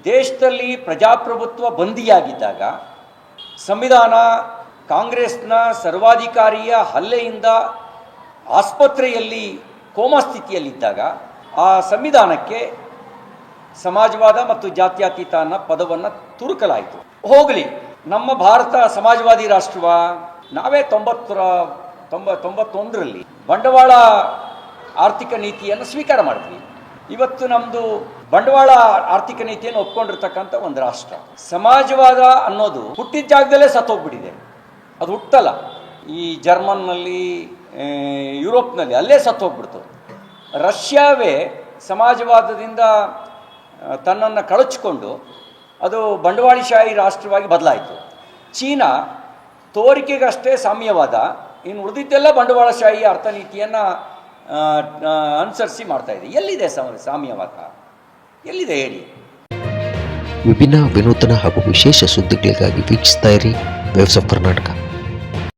ದೇಶದಲ್ಲಿ ಪ್ರಜಾಪ್ರಭುತ್ವ ಬಂದಿಯಾಗಿದ್ದಾಗ, ಸಂವಿಧಾನ ಕಾಂಗ್ರೆಸ್ನ ಸರ್ವಾಧಿಕಾರಿಯ ಹಲ್ಲೆಯಿಂದ ಆಸ್ಪತ್ರೆಯಲ್ಲಿ ಕೋಮಾ ಸ್ಥಿತಿಯಲ್ಲಿದ್ದಾಗ ಆ ಸಂವಿಧಾನಕ್ಕೆ ಸಮಾಜವಾದ ಮತ್ತು ಜಾತ್ಯತೀತ ಅನ್ನೋ ಪದವನ್ನು ತುರುಕಲಾಯಿತು. ಹೋಗಲಿ, ನಮ್ಮ ಭಾರತ ಸಮಾಜವಾದಿ ರಾಷ್ಟ್ರವ? ನಾವೇ 91ರಲ್ಲಿ ಬಂಡವಾಳ ಆರ್ಥಿಕ ನೀತಿಯನ್ನು ಸ್ವೀಕಾರ ಮಾಡಿದ್ವಿ. ಇವತ್ತು ನಮ್ಮದು ಬಂಡವಾಳ ಆರ್ಥಿಕ ನೀತಿಯನ್ನು ಒಪ್ಕೊಂಡಿರ್ತಕ್ಕಂಥ ಒಂದು ರಾಷ್ಟ್ರ. ಸಮಾಜವಾದ ಅನ್ನೋದು ಹುಟ್ಟಿದ ಜಾಗದಲ್ಲೇ ಸತ್ತೋಗ್ಬಿಟ್ಟಿದೆ. ಅದು ಹುಟ್ಟಲ್ಲ. ಈ ಜರ್ಮನ್ನಲ್ಲಿ, ಯುರೋಪ್ನಲ್ಲಿ ಅಲ್ಲೇ ಸತ್ತೋಗ್ಬಿಡ್ತು. ರಷ್ಯಾವೇ ಸಮಾಜವಾದದಿಂದ ತನ್ನನ್ನು ಕಳಚಿಕೊಂಡು ಅದು ಬಂಡವಾಳಶಾಹಿ ರಾಷ್ಟ್ರವಾಗಿ ಬದಲಾಯಿತು. ಚೀನಾ ತೋರಿಕೆಗಷ್ಟೇ ಸಾಮ್ಯವಾದ, ಇನ್ನು ಉಳಿದಿದ್ದೆಲ್ಲ ಬಂಡವಾಳಶಾಹಿ ಅರ್ಥನೀತಿಯನ್ನು ಅನುಸರಿಸಿ ಮಾಡ್ತಾ ಇದೆ. ಎಲ್ಲಿದೆ ಸಾಮ್ಯವಾದ? ಎಲ್ಲಿದೆ ಹೇಳಿ? ವಿಭಿನ್ನ, ವಿನೂತನ ಹಾಗೂ ವಿಶೇಷ ಸುದ್ದಿಗಳಿಗಾಗಿ ವೀಕ್ಷಿಸ್ತಾ ಇರಿ ವೇವ್ಸ್ ಆಫ್ ಕರ್ನಾಟಕ.